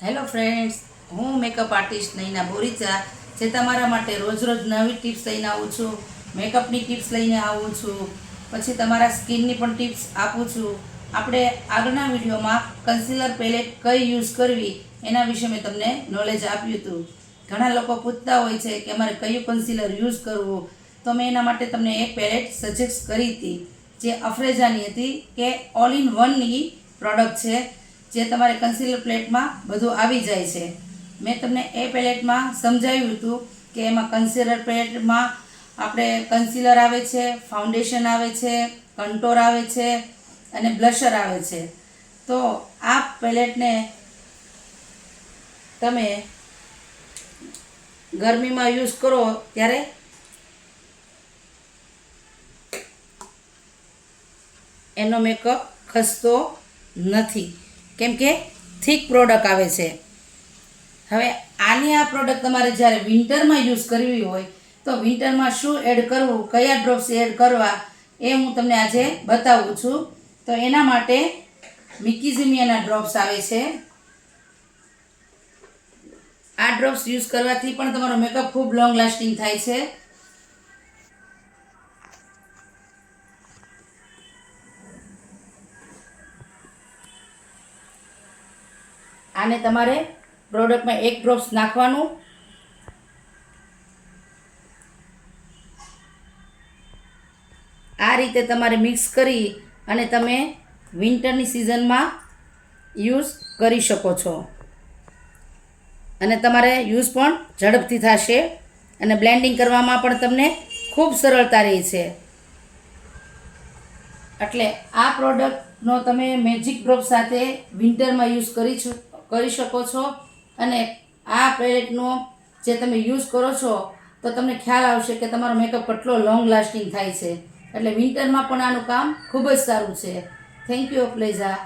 Hello friends, હું makeup artist Naina Boricha જે તમારા માટે રોજ રોજ નવી ટિપ્સ લઈને આવું છું. મેકઅપની ટિપ્સ લઈને આવું છું, પછી તમારા સ્કિનની પણ ટિપ્સ આપું છું. આપણે આગળના વિડીયોમાં કન્સીલર પેલેટ કઈ યુઝ કરવી એના વિશે મેં તમને નોલેજ આપ્યું હતું. ઘણા લોકો પૂછતા હોય છે કે અમારે કયું કન્સીલર યુઝ કરવું, તો મેં એના માટે તમને એક પેલેટ સજેસ્ટ કરી હતી જે અફ્રેઝાની હતી કે ઓલ ઇન વનની પ્રોડક્ટ છે, જે તમારે કન્સીલર પ્લેટમાં બધું આવી જાય છે. મેં તમને એ પેલેટમાં સમજાવ્યું હતું કે એમાં કન્સીલર પેલેટમાં આપણે કન્સીલર આવે છે, ફાઉન્ડેશન આવે છે, કંટોર આવે છે અને બ્લશર આવે છે. તો આ પેલેટને તમે ગરમીમાં યુઝ કરો ત્યારે એનો મેકઅપ ખસતો નથી, કેમ કે થીક પ્રોડક્ટ આવે છે. હવે આની આ પ્રોડક્ટ તમારે જ્યારે વિન્ટરમાં યુઝ કરવી હોય તો વિન્ટરમાં શું એડ કરવું, કયા ડ્રોપ્સ એડ કરવા, એ હું તમને આજે બતાવું છું. તો એના માટે મિકીઝીમિયાના ડ્રોપ્સ આવે છે. આ ડ્રોપ્સ યુઝ કરવાથી પણ તમારો મેકઅપ ખૂબ લોંગ લાસ્ટિંગ થાય છે. આને તમારે પ્રોડક્ટમાં એક ડ્રોપ્સ નાખવાનું, આ રીતે તમારે મિક્સ કરી અને તમે વિન્ટરની સિઝનમાં યુઝ કરી શકો છો. અને તમારે યુઝ પણ ઝડપથી થશે અને બ્લેન્ડિંગ કરવામાં પણ તમને ખૂબ સરળતા રહે છે. એટલે આ પ્રોડક્ટનો તમે મેજિક ડ્રોપ સાથે વિન્ટરમાં યુઝ કરી શકો છો. અને આ પેલેટનો જે તમે યુઝ કરો છો તો તમને ખ્યાલ આવશે કે તમારો મેકઅપ કેટલો લોંગ લાસ્ટિંગ થાય છે. એટલે વિન્ટરમાં પણ આનું કામ ખૂબ જ સારું છે. Thank you પ્લેઝા.